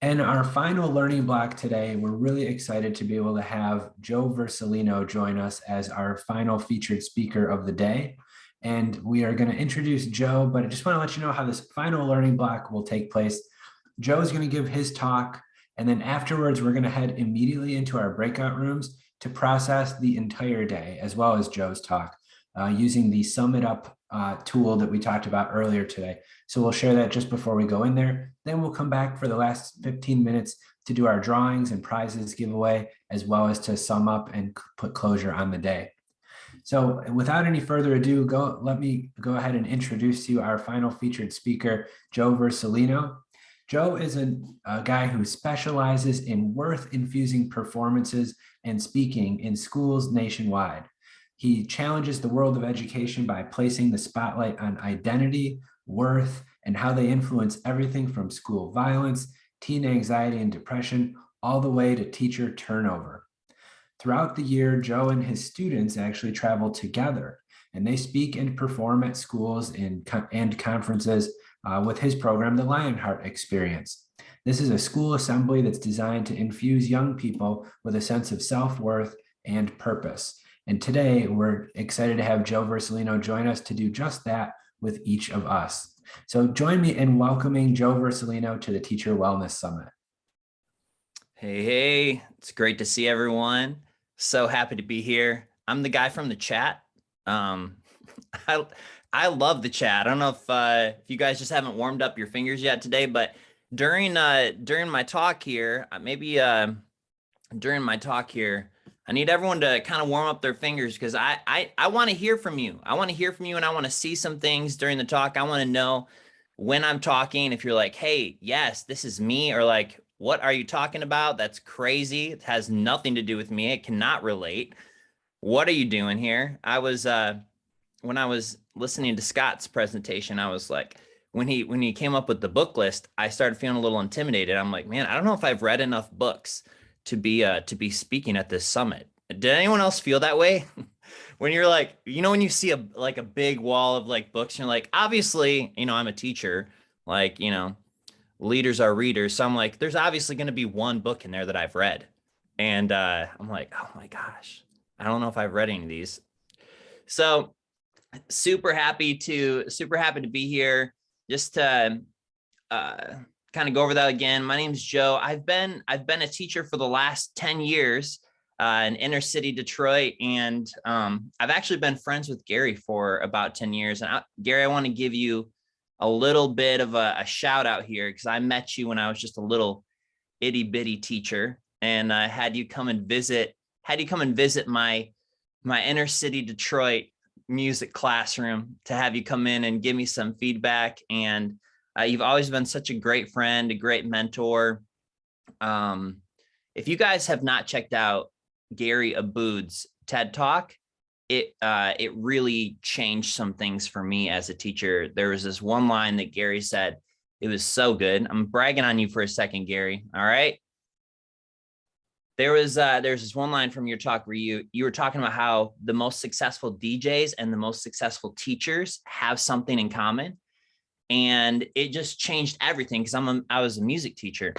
And our final learning block today, we're really excited to be able to have Joe Vercellino join us as our final featured speaker of the day. And we are going to introduce Joe, but I just want to let you know how this final learning block will take place. Joe is going to give his talk, and then afterwards, we're going to head immediately into our breakout rooms to process the entire day, as well as Joe's talk, using the Sum It Up tool that we talked about earlier today. So we'll share that just before we go in there. Then we'll come back for the last 15 minutes to do our drawings and prizes giveaway, as well as to sum up and put closure on the day. So without any further ado, let me go ahead and introduce you our final featured speaker, Joe Vercellino. Joe is a guy who specializes in worth-infusing performances and speaking in schools nationwide. He challenges the world of education by placing the spotlight on identity, worth, and how they influence everything from school violence, teen anxiety and depression, all the way to teacher turnover. Throughout the year, Joe and his students actually travel together, and they speak and perform at schools and conferences with his program, the Lionheart Experience. This is a school assembly that's designed to infuse young people with a sense of self-worth and purpose. And today, we're excited to have Joe Vercellino join us to do just that with each of us. So join me in welcoming Joe Vercellino to the Teacher Wellness Summit. Hey, it's great to see everyone. So happy to be here. I'm the guy from the chat. I love the chat. I don't know if you guys just haven't warmed up your fingers yet today, but during my talk here, during my talk here, I need everyone to kind of warm up their fingers because I want to hear from you. I want to hear from you, and I want to see some things during the talk. I want to know when I'm talking, if you're like, hey, yes, this is me, or like, what are you talking about? That's crazy. It has nothing to do with me. It cannot relate. What are you doing here? When I was listening to Scott's presentation, I was like, when he came up with the book list, I started feeling a little intimidated. I'm like, man, I don't know if I've read enough books to be speaking at this summit. Did anyone else feel that way? When you're like, when you see a big wall of like books, you're like, obviously, I'm a teacher, like, leaders are readers. So I'm like, there's obviously going to be one book in there that I've read. And I'm like, oh my gosh, I don't know if I've read any of these. So super happy to be here just to kind of go over that again. My name's Joe. I've been a teacher for the last 10 years in inner city Detroit. And I've actually been friends with Gary for about 10 years. And Gary, I want to give you a little bit of a shout out here because I met you when I was just a little itty bitty teacher, and had you come and visit my inner city Detroit music classroom to have you come in and give me some feedback. And you've always been such a great friend, a great mentor. If you guys have not checked out Gary Aboud's TED Talk, it really changed some things for me as a teacher. There was this one line that Gary said. It was so good. I'm bragging on you for a second, Gary. All right. There's this one line from your talk where you were talking about how the most successful DJs and the most successful teachers have something in common. And it just changed everything because I was a music teacher.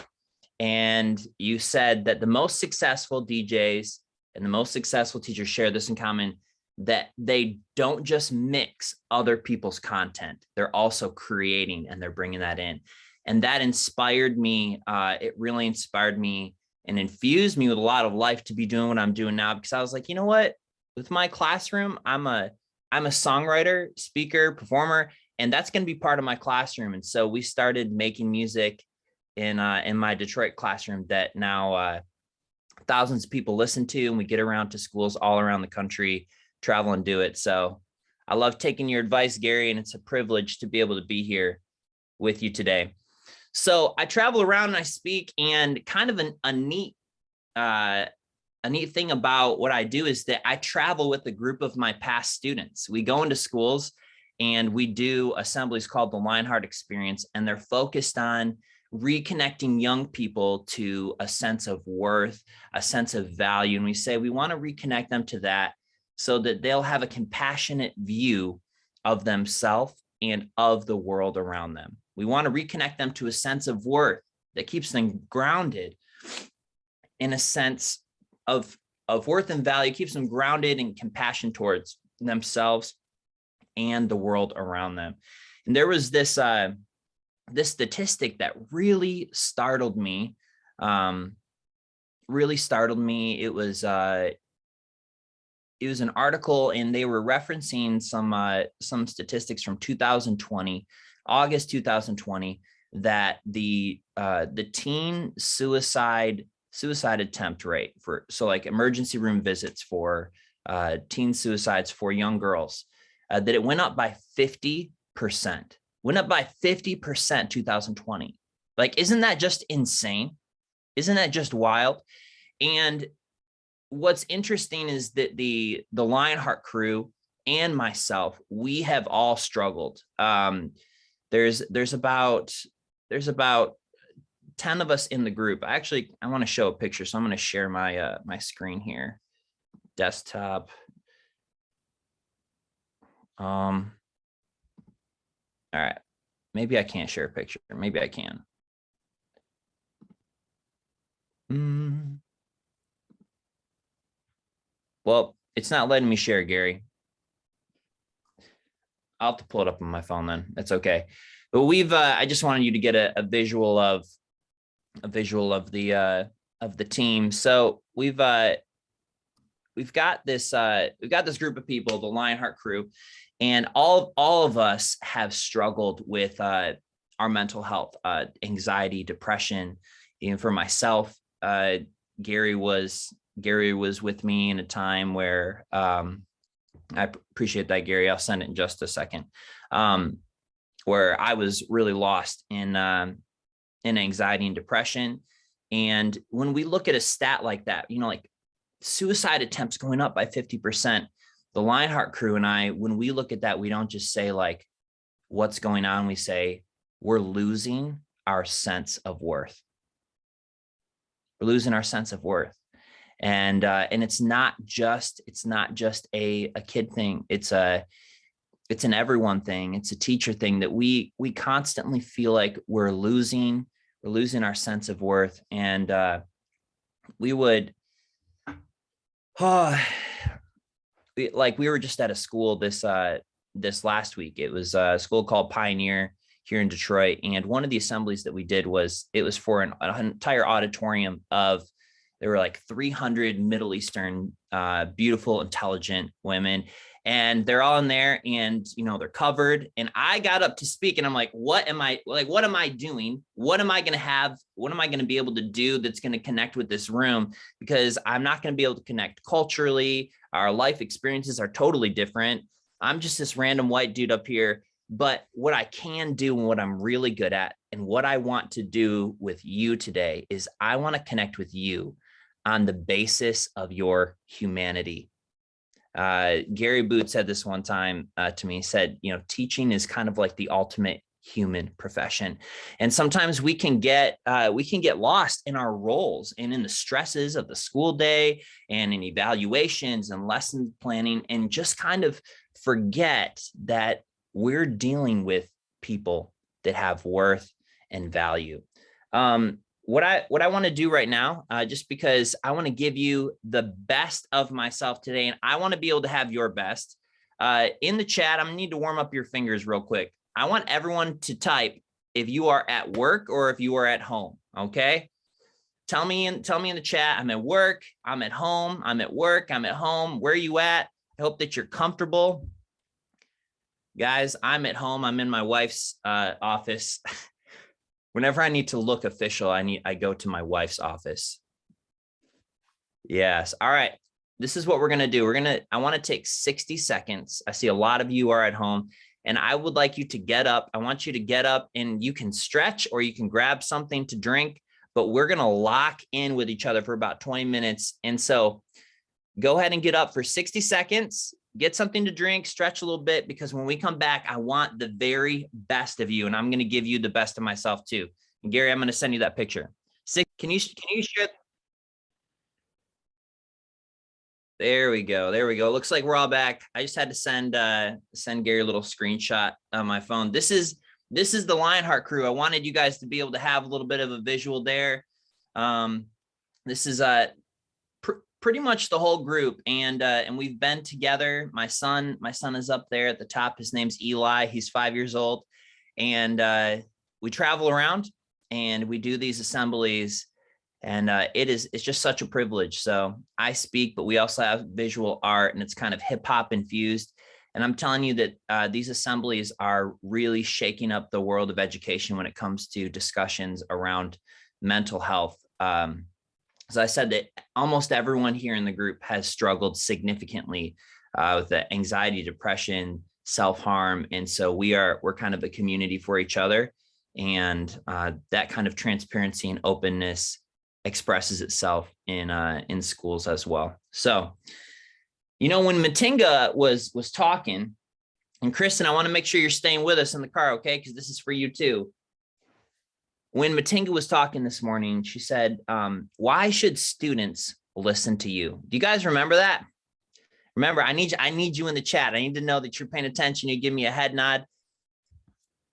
And you said that the most successful DJs and the most successful teachers share this in common, that they don't just mix other people's content. They're also creating, and they're bringing that in. And that inspired me. It really inspired me and infused me with a lot of life to be doing what I'm doing now, because I was like, you know what, with my classroom, I'm a songwriter, speaker, performer, and that's going to be part of my classroom. And so we started making music in my Detroit classroom that now thousands of people listen to, and we get around to schools all around the country, travel and do it. So I love taking your advice, Gary, and it's a privilege to be able to be here with you today. So I travel around and I speak, and kind of a neat thing about what I do is that I travel with a group of my past students. We go into schools and we do assemblies called the Lionheart Experience, and they're focused on reconnecting young people to a sense of worth, a sense of value. And we say we want to reconnect them to that so that they'll have a compassionate view of themselves and of the world around them. We want to reconnect them to a sense of worth that keeps them grounded in a sense of worth and value, keeps them grounded in compassion towards themselves and the world around them. And there was this this statistic that really startled me. It was an article, and they were referencing some statistics from 2020, August 2020, that the teen suicide attempt rate for, so like emergency room visits for teen suicides for young girls, that it went up by 50%. Went up by 50% 2020. Like, isn't that just insane? Isn't that just wild? And what's interesting is that the Lionheart crew and myself, we have all struggled. There's about 10 of us in the group. Actually, I want to show a picture, so I'm going to share my my screen here, desktop. All right, maybe I can't share a picture. Maybe I can. Well, it's not letting me share, Gary. I'll have to pull it up on my phone then. That's okay. But we've I just wanted you to get a visual of the team. So we've got this group of people, the Lionheart crew, and all of us have struggled with our mental health, anxiety, depression. Even for myself, Gary was with me in a time where I appreciate that, Gary. I'll send it in just a second. Where I was really lost in anxiety and depression. And when we look at a stat like that, you know, like suicide attempts going up by 50%, the Lionheart crew and I, when we look at that, we don't just say like, what's going on? We say, we're losing our sense of worth. We're losing our sense of worth. And it's not just a kid thing. It's an everyone thing. It's a teacher thing, that we constantly feel like we're losing our sense of worth. And we were just at a school this last week. It was a school called Pioneer here in Detroit. And one of the assemblies that we did was for an entire auditorium of, there were like 300 Middle Eastern, beautiful, intelligent women, and they're all in there, and, you know, they're covered. And I got up to speak, and I'm like, what am I doing? What am I going to be able to do that's going to connect with this room? Because I'm not going to be able to connect culturally. Our life experiences are totally different. I'm just this random white dude up here. But what I can do, and what I'm really good at, and what I want to do with you today, is I want to connect with you on the basis of your humanity. Gary Booth said this one time to me. He said, you know, teaching is kind of like the ultimate human profession. And sometimes we can get lost in our roles and in the stresses of the school day and in evaluations and lesson planning, and just kind of forget that we're dealing with people that have worth and value. What I want to do right now, just because I want to give you the best of myself today, and I want to be able to have your best. In the chat, I'm gonna need to warm up your fingers real quick. I want everyone to type if you are at work or if you are at home. Okay, tell me in the chat. I'm at work. I'm at home. I'm at work. I'm at home. Where are you at? I hope that you're comfortable. Guys, I'm at home. I'm in my wife's office. Whenever I need to look official, I go to my wife's office. Yes. All right. This is what we're going to do. I want to take 60 seconds. I see a lot of you are at home, and I would like you to get up. I want you to get up, and you can stretch or you can grab something to drink, but we're going to lock in with each other for about 20 minutes. And so go ahead and get up for 60 seconds. Get something to drink, stretch a little bit, because when we come back, I want the very best of you, and I'm going to give you the best of myself too. And Gary, I'm going to send you that picture. Can you share? There we go. Looks like we're all back. I just had to send Gary a little screenshot on my phone. This is this is the Lionheart crew. I wanted you guys to be able to have a little bit of a visual there. This is pretty much the whole group, and we've been together. My son is up there at the top. His name's Eli. He's 5 years old, and we travel around and we do these assemblies, and it's just such a privilege. So I speak, but we also have visual art, and it's kind of hip hop infused. And I'm telling you that these assemblies are really shaking up the world of education when it comes to discussions around mental health. As I said, that almost everyone here in the group has struggled significantly with the anxiety, depression, self-harm. And so we're kind of a community for each other. And that kind of transparency and openness expresses itself in schools as well. So, you know, when Matinga was talking, and Kristen, I want to make sure you're staying with us in the car, okay? Because this is for you too. When Matinga was talking this morning, she said, why should students listen to you? Do you guys remember that? Remember, I need you in the chat. I need to know that you're paying attention. You give me a head nod.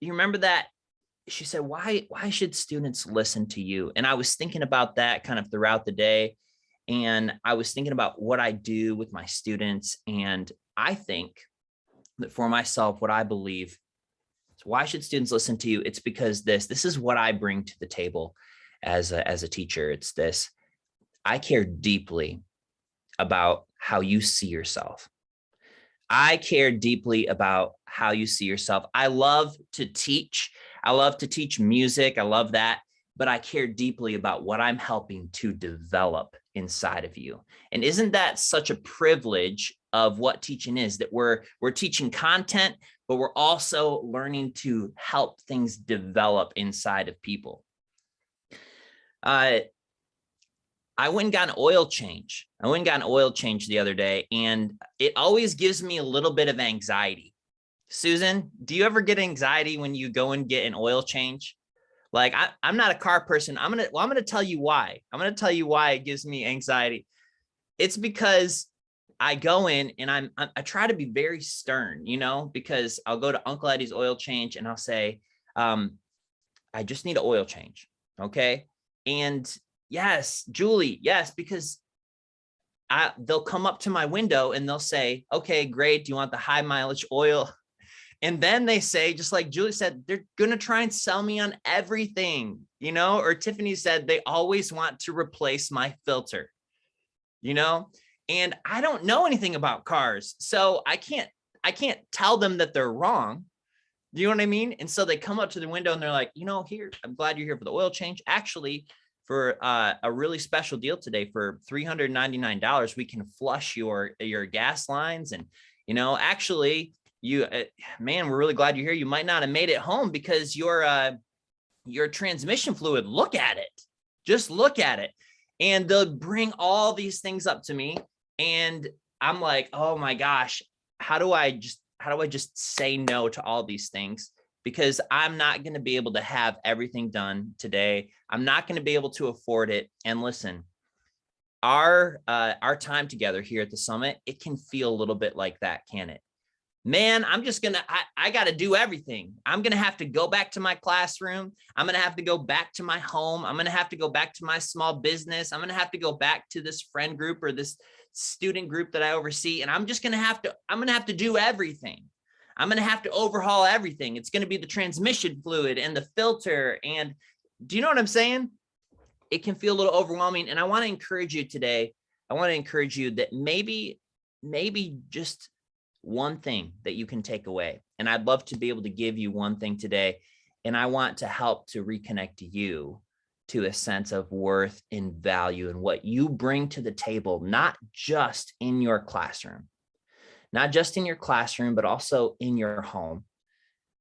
You remember that? She said, why should students listen to you? And I was thinking about that kind of throughout the day. And I was thinking about what I do with my students. And I think that for myself, what I believe, why should students listen to you? It's because this is what I bring to the table as a teacher. It's this: I care deeply about how you see yourself. I care deeply about how you see yourself. I love to teach. I love to teach music. I love that. But I care deeply about what I'm helping to develop inside of you. And isn't that such a privilege of what teaching is, that we're teaching content, but we're also learning to help things develop inside of people. I went and got an oil change. The other day, and it always gives me a little bit of anxiety. Susan, do you ever get anxiety when you go and get an oil change? Like, I'm not a car person. I'm going to tell you why. I'm going to tell you why it gives me anxiety. It's because I go in and I try to be very stern, you know, because I'll go to Uncle Eddie's oil change and I'll say, I just need an oil change. Okay. And yes, Julie, yes, because they'll come up to my window and they'll say, okay, great. Do you want the high mileage oil? And then they say, just like Julie said, they're going to try and sell me on everything, you know, or Tiffany said, they always want to replace my filter, you know, and I don't know anything about cars. So I can't tell them that they're wrong. Do you know what I mean? And so they come up to the window and they're like, you know, here, I'm glad you're here for the oil change. Actually, for a really special deal today, for $399, we can flush your gas lines. And, you know, actually, man, we're really glad you're here. You might not have made it home because your transmission fluid, look at it, just look at it. And they'll bring all these things up to me. And I'm like, oh my gosh, how do I just say no to all these things? Because I'm not going to be able to have everything done today. I'm not going to be able to afford it. And listen, our time together here at the summit, it can feel a little bit like that, can it? Man, I got to do everything. I'm going to have to go back to my classroom. I'm going to have to go back to my home. I'm going to have to go back to my small business. I'm going to have to go back to this friend group or this student group that I oversee. And I'm going to have to do everything. I'm going to have to overhaul everything. It's going to be the transmission fluid and the filter. And do you know what I'm saying? It can feel a little overwhelming. And I want to encourage you today. I want to encourage you that maybe just one thing that you can take away. And I'd love to be able to give you one thing today. And I want to help to reconnect you to a sense of worth and value and what you bring to the table, not just in your classroom, but also in your home,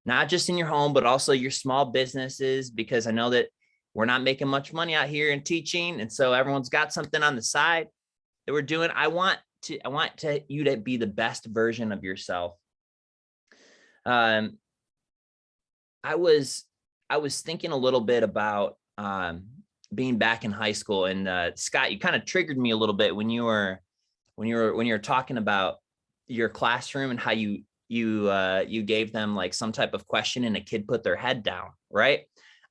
not just in your home, but also your small businesses, because I know that we're not making much money out here in teaching. And so everyone's got something on the side that we're doing. I want you to be the best version of yourself. I was thinking a little bit about being back in high school, and Scott, you kind of triggered me a little bit when you were talking about your classroom and how you you gave them like some type of question and a kid put their head down, right?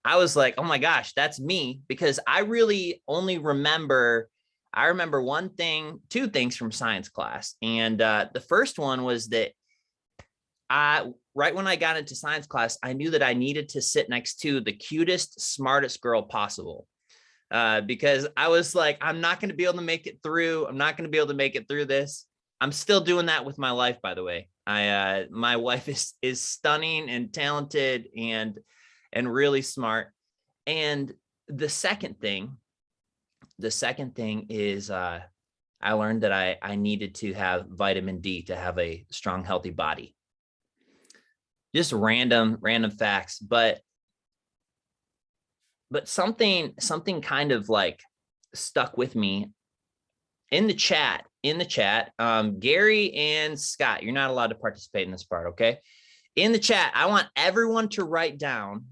I was like, oh my gosh, that's me, because I really only remember, I remember two things from science class. And the first one was that right when I got into science class, I knew that I needed to sit next to the cutest, smartest girl possible. Because I was like, I'm not going to be able to make it through. I'm not going to be able to make it through this. I'm still doing that with my life, by the way. My wife is stunning and talented and really smart. And the second thing is I learned that I needed to have vitamin D to have a strong, healthy body. Just random facts, but something kind of like stuck with me in the chat. Gary and Scott, you're not allowed to participate in this part, okay? In the chat, I want everyone to write down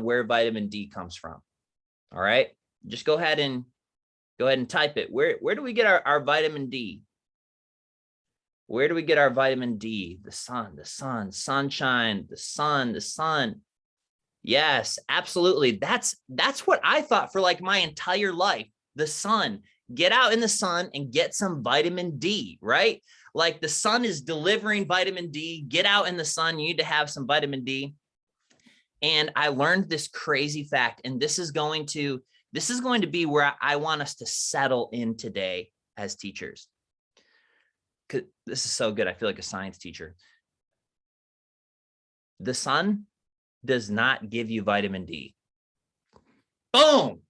where vitamin D comes from. All right, just go ahead and type it. Where do we get our vitamin D? Where do we get our vitamin D? The sun, sunshine, the sun. Yes, absolutely. That's what I thought for like my entire life. The sun. Get out in the sun and get some vitamin D, right? Like the sun is delivering vitamin D. Get out in the sun. You need to have some vitamin D. And I learned this crazy fact, and this is going to be where I want us to settle in today as teachers. This is so good. I feel like a science teacher. The sun does not give you vitamin D. Boom.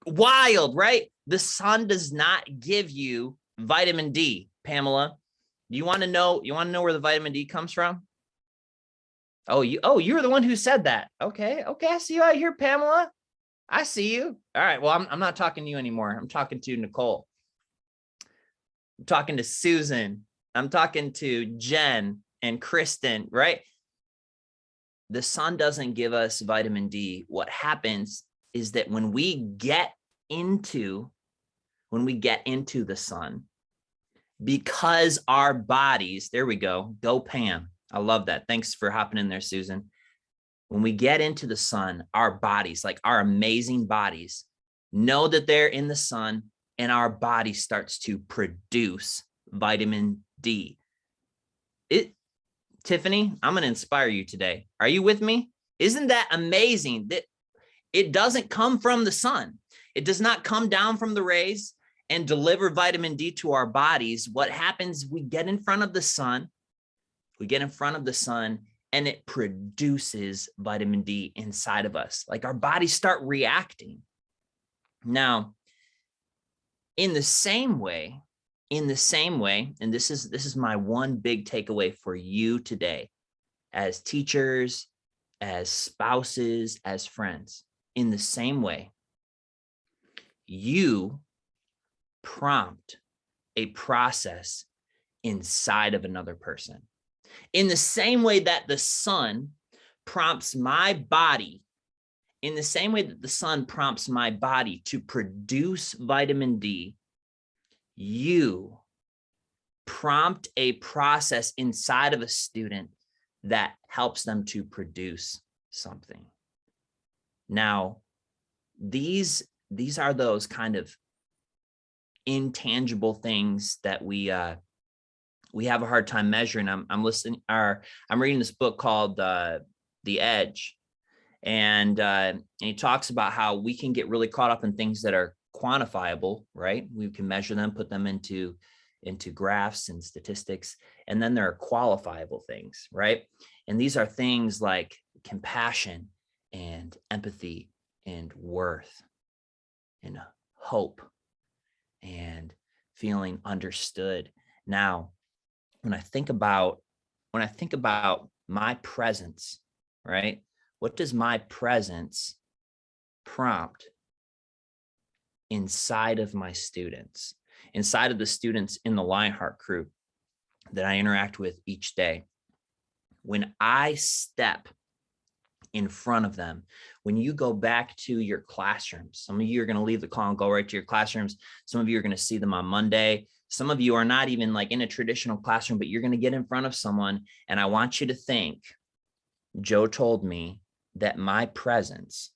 Wild, right? The sun does not give you vitamin D. Pamela, you want to know where the vitamin D comes from? You're the one who said that. Okay. I see you out here, Pamela. I see you. All right. Well, I'm not talking to you anymore. I'm talking to Nicole. I'm talking to Susan. I'm talking to Jen and Kristen, right? The sun doesn't give us vitamin D. What happens is that when we get into the sun, because our bodies, there we go Pam. I love that. Thanks for hopping in there, Susan. When we get into the sun, our bodies, like our amazing bodies, know that they're in the sun, and our body starts to produce vitamin D. Tiffany, I'm going to inspire you today. Are you with me? Isn't that amazing that it doesn't come from the sun? It does not come down from the rays and deliver vitamin D to our bodies. What happens, we get in front of the sun, and it produces vitamin D inside of us. Like our bodies start reacting. Now, in the same way, and this is my one big takeaway for you today, as teachers, as spouses, as friends, in the same way, you prompt a process inside of another person. In the same way that the sun prompts my body, to produce vitamin D, you prompt a process inside of a student that helps them to produce something. Now, these are those kind of intangible things that we have a hard time measuring. I'm reading this book called The Edge, and he talks about how we can get really caught up in things that are quantifiable, right? We can measure them, put them into graphs and statistics, and then there are qualifiable things, right? And these are things like compassion and empathy and worth and hope and feeling understood. Now, when I think about my presence, right? What does my presence prompt inside of my students, inside of the students in the Lionheart crew that I interact with each day? When I step in front of them. When you go back to your classrooms, some of you are going to leave the call and go right to your classrooms. Some of you are going to see them on Monday. Some of you are not even like in a traditional classroom, but you're going to get in front of someone. And I want you to think, Joe told me that my presence,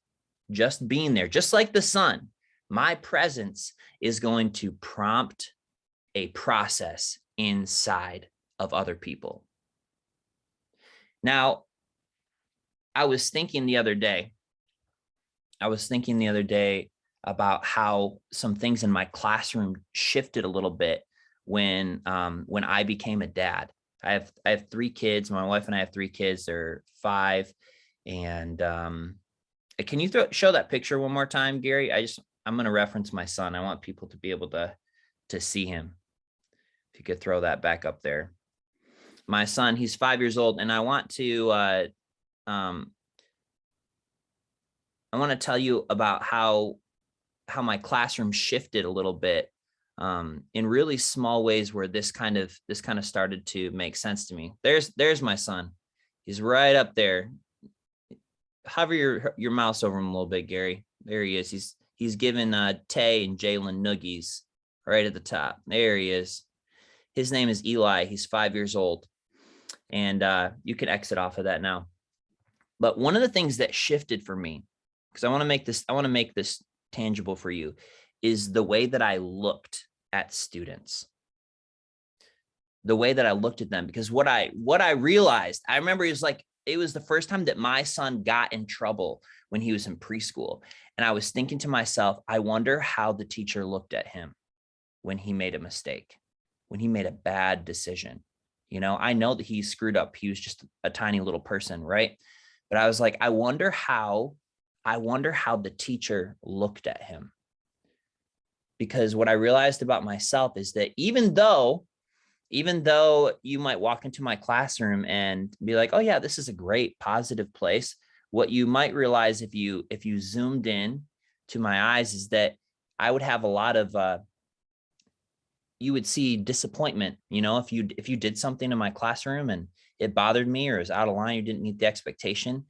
just being there, just like the sun, my presence is going to prompt a process inside of other people. Now, I was thinking the other day about how some things in my classroom shifted a little bit when I became a dad. I have 3 kids. My wife and I have 3 kids. They're 5. And can you show that picture one more time, Gary? I'm going to reference my son. I want people to be able to see him. If you could throw that back up there. My son, he's 5 years old, and I want to tell you about how my classroom shifted a little bit in really small ways where this kind of started to make sense to me. There's my son. He's right up there. Hover your mouse over him a little bit, Gary. There he is. He's given Tay and Jalen noogies right at the top. There he is. His name is Eli. He's 5 years old. And you can exit off of that now. But one of the things that shifted for me, because I want to make this tangible for you, is the way that I looked at students. The way that I looked at them, because what I realized, I remember it was the first time that my son got in trouble when he was in preschool. And I was thinking to myself, I wonder how the teacher looked at him when he made a mistake, when he made a bad decision. You know, I know that he screwed up. He was just a tiny little person, right? But I was like, I wonder how the teacher looked at him. Because what I realized about myself is that even though you might walk into my classroom and be like, oh yeah, this is a great positive place, what you might realize if you zoomed in to my eyes is that I would have a lot of you would see disappointment. You know, if you did something in my classroom and it bothered me or is out of line, you didn't meet the expectation,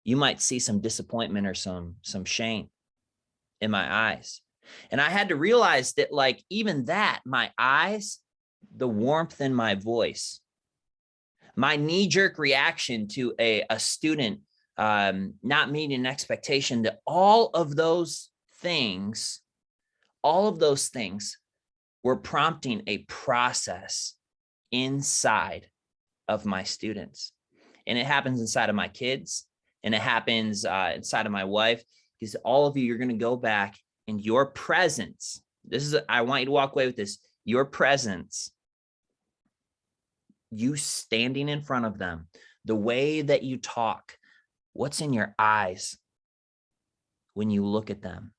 you might see some disappointment or some shame in my eyes. And I had to realize that, like, even that, my eyes, the warmth in my voice, my knee-jerk reaction to a student not meeting an expectation, that all of those things were prompting a process inside of my students. And it happens inside of my kids, and it happens inside of my wife, because all of you, you're going to go back, and your presence, I want you to walk away with this, your presence, you standing in front of them, the way that you talk, what's in your eyes when you look at them,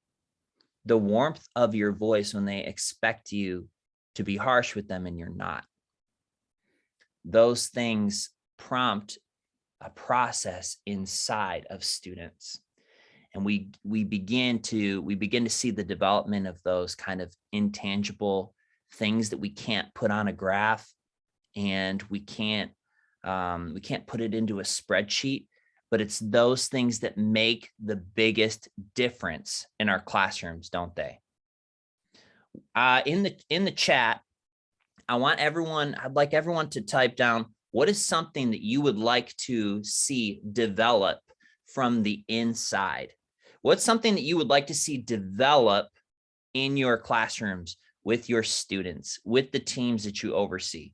the warmth of your voice when they expect you to be harsh with them and you're not. Those things prompt a process inside of students. And we begin to see the development of those kind of intangible things that we can't put on a graph, and we can't put it into a spreadsheet, but it's those things that make the biggest difference in our classrooms, don't they? In the chat, I'd like everyone to type down, what is something that you would like to see develop from the inside? What's something that you would like to see develop in your classrooms with your students, with the teams that you oversee?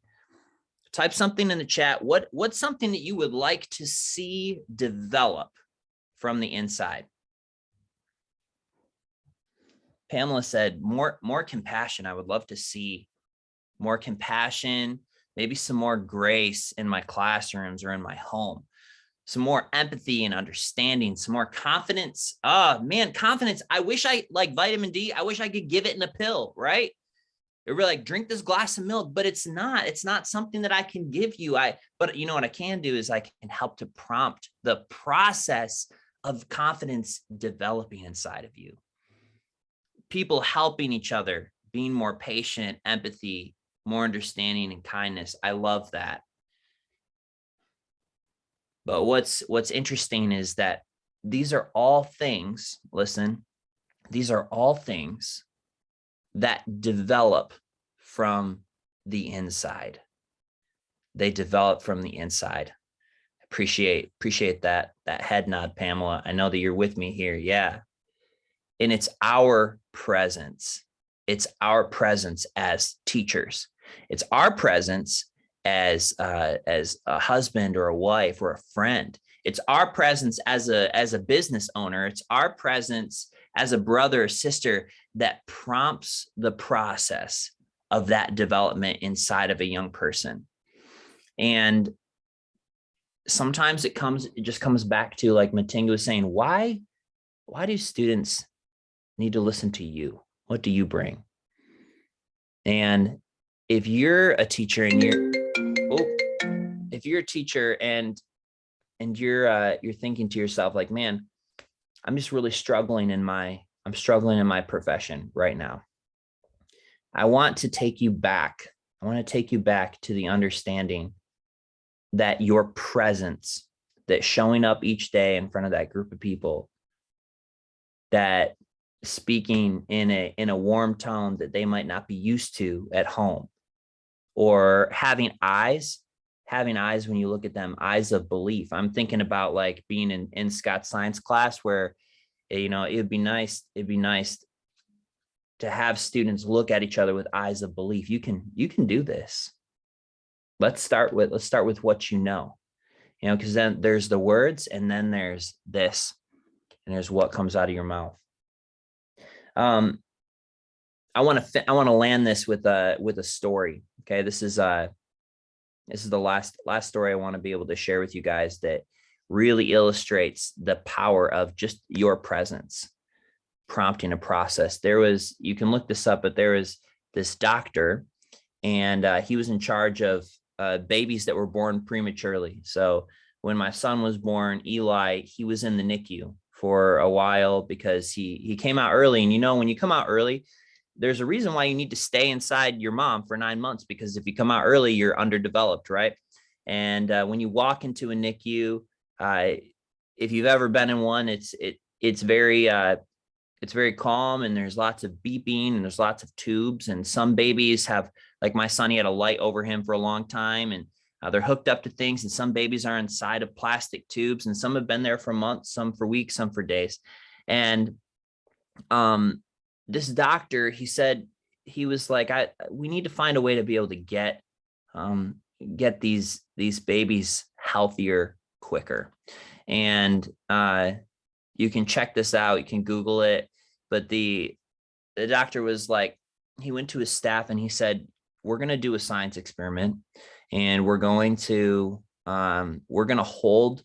Type something in the chat. What's something that you would like to see develop from the inside? Pamela said, more compassion. I would love to see more compassion, maybe some more grace in my classrooms or in my home, some more empathy and understanding, some more confidence. Oh man, confidence. I wish like vitamin D. I wish I could give it in a pill, right? They're like, drink this glass of milk, but it's not something that I can give you. But you know what I can do is I can help to prompt the process of confidence developing inside of you. People helping each other, being more patient, empathy, more understanding and kindness. I love that. But what's interesting is that these are all things, listen, these are all things that develop from the inside. They develop from the inside. Appreciate that head nod, Pamela. I know that you're with me here. Yeah. And it's our presence. It's our presence as teachers. It's our presence as a husband or a wife or a friend. It's our presence as a business owner. It's our presence as a brother or sister that prompts the process of that development inside of a young person. And sometimes it just comes back to, like Matinga was saying, why do students need to listen to you? What do you bring? And if you're a teacher and you're thinking to yourself, like, man, I'm just really struggling in my profession right now. I want to take you back. I want to take you back to the understanding that your presence, that showing up each day in front of that group of people, that speaking in a warm tone that they might not be used to at home, or having eyes when you look at them, eyes of belief. I'm thinking about like being in Scott's science class where, it'd be nice to have students look at each other with eyes of belief. You can do this. Let's start with what because then there's the words, and then there's this, and there's what comes out of your mouth. I want to land this with a story. Okay, this is the last story I want to be able to share with you guys that really illustrates the power of just your presence prompting a process. You can look this up, but there was this doctor, and he was in charge of babies that were born prematurely. So when my son was born, Eli, he was in the NICU for a while because he came out early. And when you come out early, there's a reason why you need to stay inside your mom for 9 months, because if you come out early, you're underdeveloped, right? And when you walk into a NICU, if you've ever been in one, it's very calm, and there's lots of beeping, and there's lots of tubes, and some babies have, like my son, he had a light over him for a long time, and they're hooked up to things, and some babies are inside of plastic tubes, and some have been there for months, some for weeks, some for days. And this doctor, he said, he was like, we need to find a way to be able to get these babies healthier quicker. And you can check this out, you can Google it, but the doctor was like, he went to his staff and he said, we're going to do a science experiment, and we're going to hold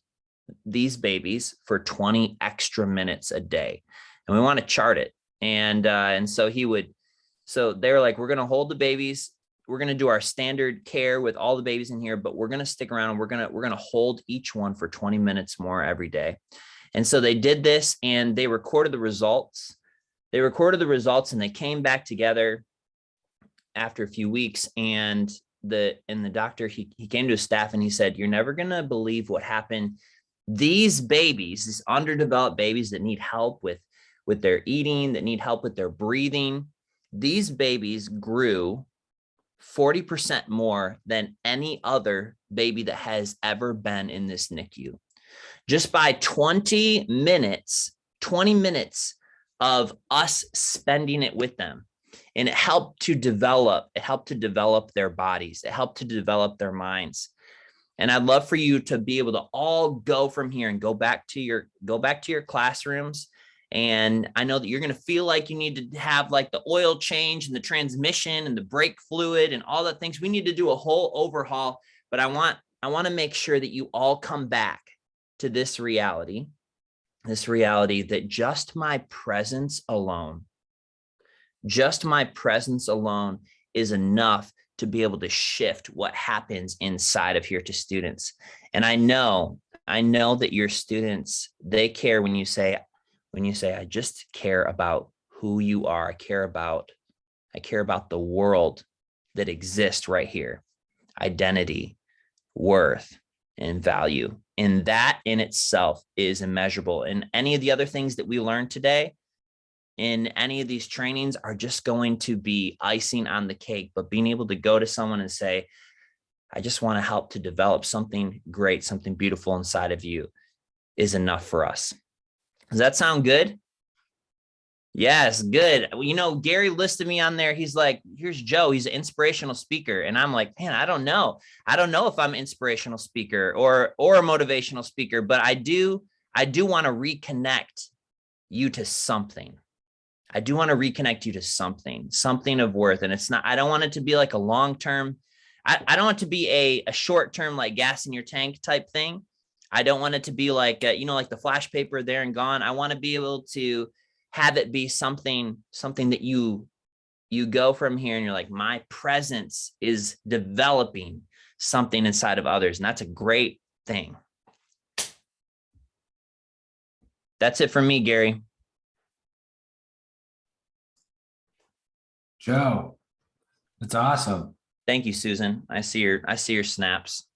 these babies for 20 extra minutes a day, and we want to chart it. And so they were like, we're going to hold the babies. We're going to do our standard care with all the babies in here, but we're going to stick around, and we're going to hold each one for 20 minutes more every day. And so they did this, and they recorded the results. And they came back together after a few weeks, and the doctor, he came to his staff and he said, you're never going to believe what happened. These babies, these underdeveloped babies that need help with their eating, that need help with their breathing, these babies grew 40% more than any other baby that has ever been in this NICU. Just by 20 minutes of us spending it with them. And it helped to develop their bodies. It helped to develop their minds. And I'd love for you to be able to all go from here and go back to your classrooms. And I know that you're going to feel like you need to have like the oil change and the transmission and the brake fluid and all the things. We need to do a whole overhaul, but I want to make sure that you all come back to this reality that just my presence alone is enough to be able to shift what happens inside of here to students. And I know that your students, they care when you say, I just care about who you are. I care about the world that exists right here. Identity, worth, and value. And that in itself is immeasurable. And any of the other things that we learned today in any of these trainings are just going to be icing on the cake. But being able to go to someone and say, I just want to help to develop something great, something beautiful inside of you is enough for us. Does that sound good? Yes, good. You know, Gary listed me on there. He's like, here's Joe. He's an inspirational speaker. And I'm like, man, I don't know. I don't know if I'm an inspirational speaker or a motivational speaker, but I do want to reconnect you to something. I do want to reconnect you to something of worth. And it's not, I don't want it to be like a long-term, I don't want it to be a short-term, like gas in your tank type thing. I don't want it to be like, like the flash paper there and gone. I want to be able to have it be something that you go from here and you're like, my presence is developing something inside of others. And that's a great thing. That's it for me, Gary. Joe, that's awesome. Thank you, Susan. I see your snaps.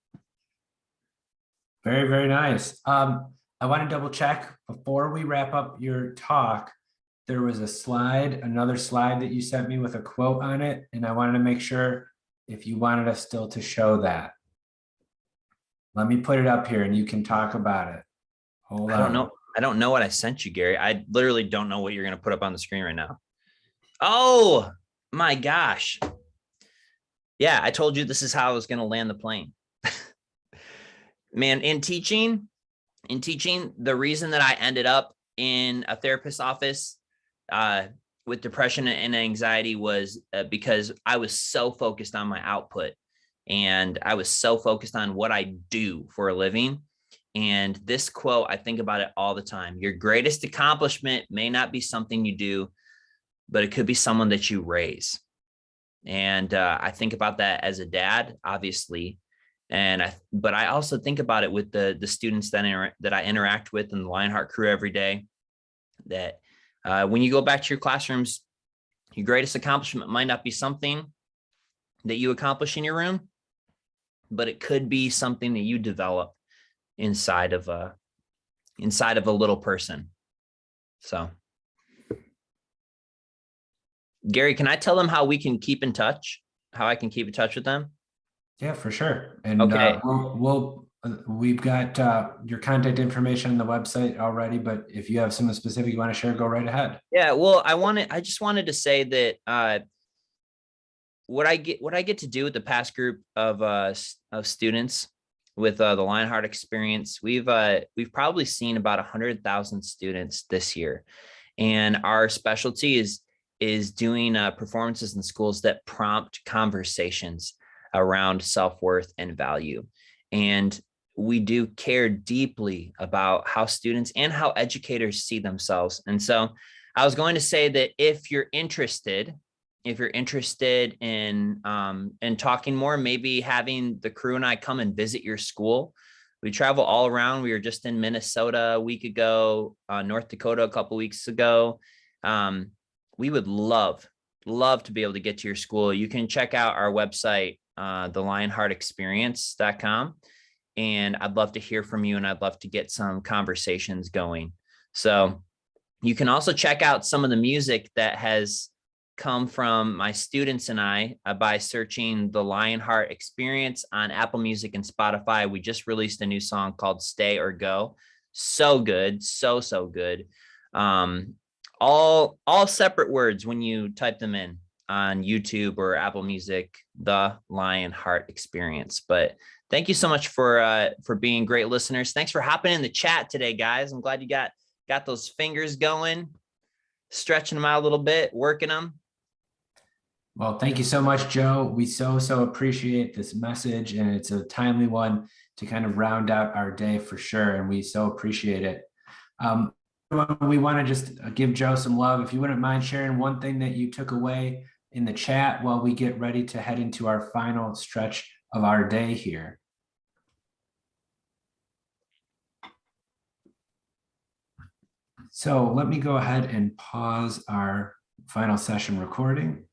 Very, very nice. I want to double check before we wrap up your talk. There was another slide that you sent me with a quote on it, and I wanted to make sure if you wanted us still to show that. Let me put it up here and you can talk about it. Hold on. I don't know what I sent you, Gary. I literally don't know what you're going to put up on the screen right now. Oh my gosh. Yeah, I told you this is how I was going to land the plane. Man, in teaching, the reason that I ended up in a therapist's office with depression and anxiety was because I was so focused on my output and I was so focused on what I do for a living. And this quote, I think about it all the time. Your greatest accomplishment may not be something you do, but it could be someone that you raise. And I think about that as a dad, obviously. But I also think about it with the students that I interact with in the Lionheart crew every day, that when you go back to your classrooms, your greatest accomplishment might not be something that you accomplish in your room, but it could be something that you develop inside of a little person. So, Gary, can I tell them how we can keep in touch? How I can keep in touch with them? Yeah, for sure. And Okay. we've got your contact information on the website already, but if you have something specific you want to share, go right ahead. Yeah, well, I just wanted to say that what I get to do with the past group of students with the Lionheart experience, we've probably seen about 100,000 students this year, and our specialty is doing performances in schools that prompt conversations around self-worth and value. And we do care deeply about how students and how educators see themselves. And so I was going to say that if you're interested in talking more, maybe having the crew and I come and visit your school. We travel all around. We were just in Minnesota a week ago, North Dakota a couple weeks ago. We would love to be able to get to your school. You can check out our website, thelionheartexperience.com. And I'd love to hear from you, and I'd love to get some conversations going. So you can also check out some of the music that has come from my students and I by searching the Lionheart Experience on Apple Music and Spotify. We just released a new song called Stay or Go. So good. So good. All separate words when you type them in on YouTube or Apple Music, the Lionheart Experience. But thank you so much for being great listeners. Thanks for hopping in the chat today, guys. I'm glad you got those fingers going, stretching them out a little bit, working them. Well, thank you so much, Joe. We so appreciate this message, and it's a timely one to kind of round out our day for sure. And we so appreciate it. We want to just give Joe some love. If you wouldn't mind sharing one thing that you took away in the chat while we get ready to head into our final stretch of our day here. So let me go ahead and pause our final session recording.